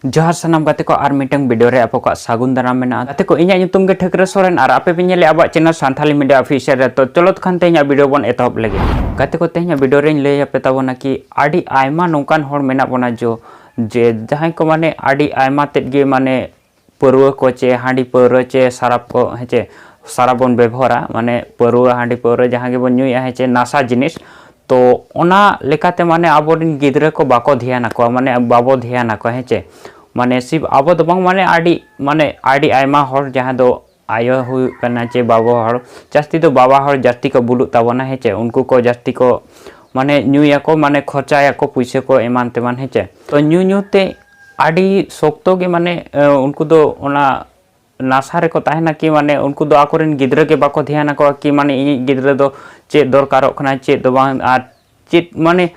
जोहार सानाम गाते को आर मिटंग वीडियो रे आपको सागुन दाराम मेना गाते को इन्या ᱧᱩᱛᱩᱢ गे ठकरे सोरेन और आपे पिन ले आबा चैनल सांथाली मीडिया ऑफिशियल रे तो चलो खान तेहኛ वीडियो बन एतहब लगे गाते को तेहኛ वीडियो रे ले आपे ताबोना कि आडी आयमा नोंकान होड़ मेना बना जो जे जहां को माने आडी आयमा तेद गे माने परुवा को चे हांडी परुवा चे साराप को हेचे साराबन व्यवहारा माने परुवा हांडी परुवा जहां गे बन ᱧᱩᱭᱟ हेचे नासा जिनिस तो ओना लेकाते माने आबोरिन गिद्रे को बाको ध्यान को माने बाबो ध्यान को हेचे माने सिर्फ आबो दो बांग माने आडी आयमा हर जहां दो आयो हुई कना चे बाबो हर जास्ती तो बाबा हर जास्ती को बुलु ताबोना हेचे उनको को जास्ती को माने ᱧᱩᱭᱟ को माने खर्चाया को पैसे को एमान तेमान हेचे तो ᱧᱩতে आडी सोक्तो गे माने उनको दो ओना नासा रे को ताहेना कि माने उनको दो आकोरिन गिद्रे के बाको ध्यान को कि माने इ गिद्रे दो चे दरकारो कना चे दो बांग आ चे माने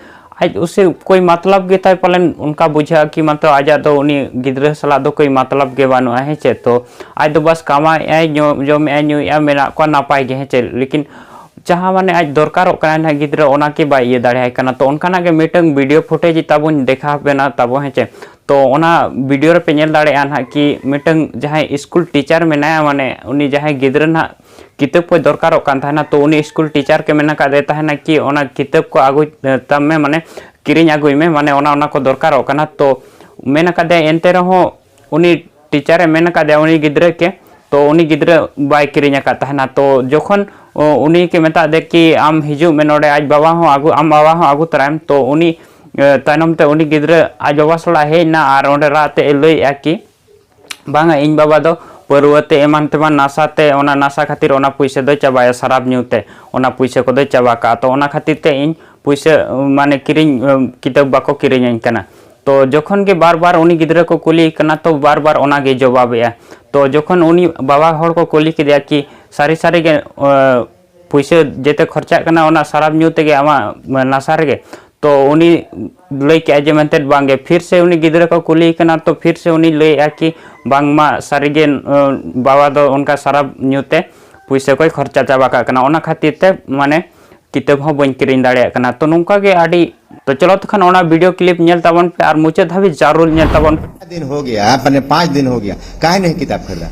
आज उसे कोई मतलब गे ताई पालन उनका बुझा कि मतलब आजा तो उनी गिद्रे सला दो कोई मतलब गे बानु है चे तो आज तो बस कामा ए जो में न्यू या मेरा को नापाय गे चे लेकिन जहां माने आज दरकारो कना गिद्रे ओना के बा ये दाड़े कना तो उनका के मीटिंग वीडियो फुटेज ताबुन देखा बेना ताबो है चे तो ओना वीडियो रे पे नेल दाड़े आन कि मीटिंग जहां स्कूल टीचर मेना माने उनी जहां गिद्रे ना किताब को दरकार ना तो उनी स्कूल टीचर के मेना का देता है ना कि ओना किताब को आगु तब में माने किरिंग आगुई में माने ओना को दरकार ना तो मेना का दे एनते रहो उनी टीचर मेना का दे उनी गिद्रे के तो उनी गिद्रे बाय किरिंग का है ना तो जोखन उनी के मेता दे कि आम हिजु में नोडे आज बाबा हो आगु आम बाबा हो आगु तराम तो उनी तायनम ते उनी गिद्रे आज बाबा सला हे ना आर ओंडे राते लई कि बांगा इन बाबा दो परुवते एमान तेमान नासाते ओना नासा खातिर ओना पैसे दो चाबाया शराब ᱧᱩते ओना पैसे को दो चाबा का तो ओना खातिर ते इन पैसे माने किरिंग किताब बाको किरिंग कना तो जोखन के बार बार उनी गिद्रे को कुली कना तो बार बार ओना गे जवाबया तो जोखन उनी बाबा हर को कुली के दिया कि सारी सारी के पैसे जेते खर्चा कना ओना शराब ᱧᱩते गे आमा नासा रे तो उनी लई के जे मेंते बांगे फिर से उनी गिद्रे को कुली कना तो फिर से उनी लई कि बांगमा सारीगे बाबा दो उनका शराब ᱧᱩते पैसे कोई खर्चा चाबा का कना ओना खातिर ते माने किताब हो बन किरिंग दाड़े कना तो नोंका गे आडी तो चलो तखन ओना वीडियो क्लिप नेल ताबन पे और मुचे धाबी जरूर नेल ताबन दिन हो गया अपने 5 दिन हो गया काहे नहीं किताब खरीदा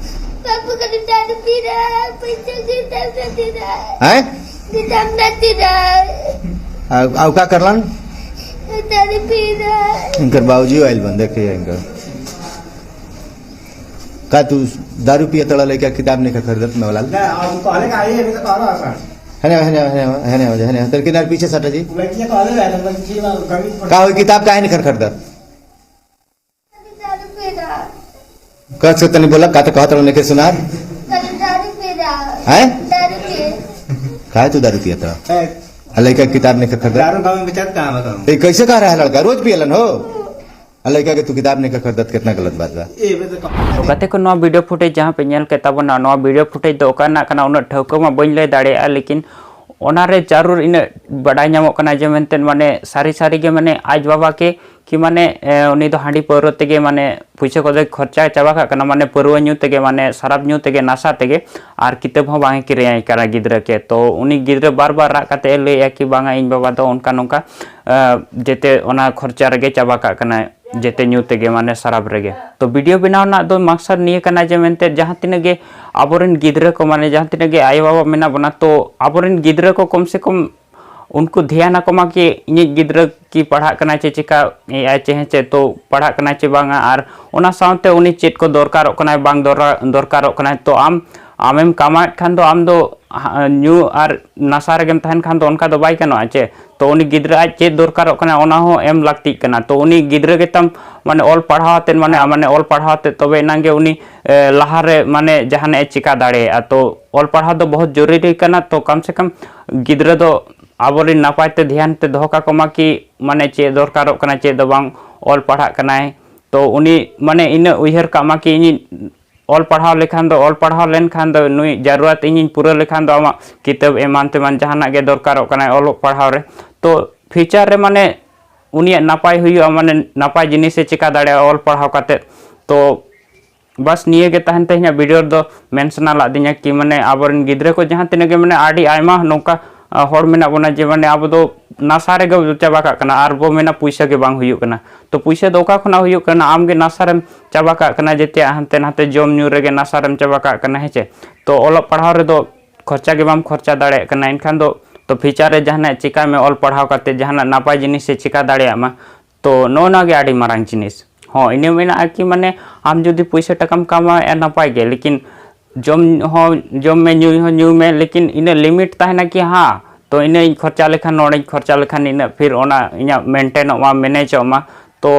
पापा का दारू पी रहा है पैसे किताब नहीं दे रहा हैं किताब नहीं दे रहा आउ का करलन दारू पी रहा है इनकर बाबूजी आइल बन देखे इनकर का तू दारू पिए तड़ा लेके किताब नहीं खरीदत में वाला कहले का आई अभी तो कह रहा हने तेरे किनारे पीछे सटा जी लड़कियां कहले रहे तो जी गणित का होई किताब काहे नहीं खरीदत दारू पी रहा का से तने बोला का तो कहत रहने के सुना दारू पी रहा हैं दारू पी काहे तू दारू पिए तड़ा लड़का किताब नहीं खरीदत दारू गांव में बेचत का बताऊं ये कैसे कह रहा है लड़का रोज पियलन हो लड़का के तू किताब नहीं खरीदत कितना गलत बात बा ए बे तो तो गाते को नवा वीडियो फुटेज जहां पे नेल के ताबोना नवा वीडियो फुटेज दो ओकाना कना उन ठौको मा बइन ले दाड़े लेकिन ओनारे जरूर इन बड़ाई नामो कना जे मेंतेन माने सारी सारी के माने आज बाबा के कि माने उनी दो हांडी पौरो तेगे माने पैसे को दे खर्चा चाबा का कना माने परुवा ᱧᱩ तेगे माने शराब ᱧᱩ तेगे नासा तेगे आर किताब हो बांगे किरियाई करा गिद्रे के तो उनी गिद्रे बार बार रा काते ले कि बांगा इन बाबा दो उनका नोंका जेते ओना खर्चा रेगे चाबा का कना जेते ᱧᱩ तेगे माने शराब रेगे तो वीडियो बनाव ना दो मकसद निये कना जे मेंते जहां तिने गे आबोरेन गिद्रे को माने जहां तिने गे आयो बाबा मेना बना तो आबोरेन गिद्रे को कम से कम उनको ध्यान को मा कि इन गिद्रे की पढ़ा कना चे चिका ए चे चे तो पढ़ा कना चे बांगा आर ओना साउते उनी चेट को दरकार कना बांग दरकार कना तो आमेम कामात खान दो आम दो ᱧᱩ आर नासा रेगेम तहन खान दो उनका दो बाई कनो आचे तो उनी गिद्रे आज चेत दरकार कना ओना हो एम लागती कना तो उनी गिद्रे के तम माने ऑल पढ़ावते माने ऑल पढ़ावते तबे नांगे उनी लाहारे माने जहाने चिका दाड़े तो ऑल पढ़ाव दो बहुत जरूरी कना तो कम से कम गिद्रे दो आबोरी नापायते ध्यान ते दोका कमा कि माने चे दरकार कना चे दो बांग ऑल पढ़ा कनाय तो उनी माने इन उयहर कामा कि इन ऑल पढ़ाव लेखान दो ऑल पढ़ाव लेन खान दो नुई जरूरत इन पूरा लेखान दो आमा किताब एमान तेमान जहाना गे दरकार कनाय ऑल पढ़ाव रे तो फ्यूचर रे माने उनी नापाय हुई माने नापाय जिनिस से चिका दाड़े ऑल पढ़ाव काते तो बस निये के तहन वीडियो दो मेंशना ला दिया कि माने आबोरन गिद्रे को जहां तिने के माने आडी आयमा नोका हर मेना बोना जे माने अब दो नासा रे गे चाबा का कना आर बो मेना पैसा के बांग हुयुक कना तो पैसा दो का खना हुयुक कना आम गे नासा रेम चाबा का कना जेते हनते नाते जम न्यू रे गे नासा रेम चाबा का कना हेचे तो ओल पढ़ाव रे दो खर्चा के बाम खर्चा दाड़े कना इनखान दो तो फ्यूचर रे जहाना चिका में ऑल पढ़ाव करते जहाना नापाय जिनिस से चिका दाड़े मा तो नो ना गे आडी मारांग जिनिस हाँ इने मेना कि माने आम जुदी पैसा टकाम कमा ए नापाय गे लेकिन जम में न्यू में लेकिन इने लिमिट ताहेना कि हाँ तो इने खर्चा लेखान नोड़े खर्चा लेखान इने फिर ओना इना मेंटेन मा मैनेज मा तो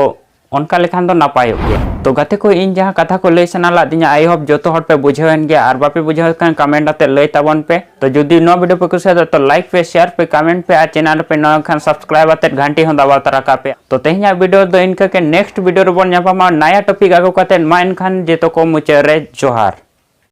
उनका लेखान दो नापाय गया तो गाते को इन जहाँ कथा को लय सनाला दिना आई होप जोतो हर पे बुझेवन गया और बापे बुझेव खान कमेंट आते लय ताबन पे तो जुदी नो वीडियो पे कुछ तो लाइक पे शेयर पे कमेंट पे आ चैनल पे न खान सब्सक्राइब आते घंटी हो दबाव तरा का पे तो तेहिया वीडियो दो इनका के नेक्स्ट वीडियो रे बोन नया टॉपिक आगो कते मा इनखान जेतो को मुचे रे जोहार।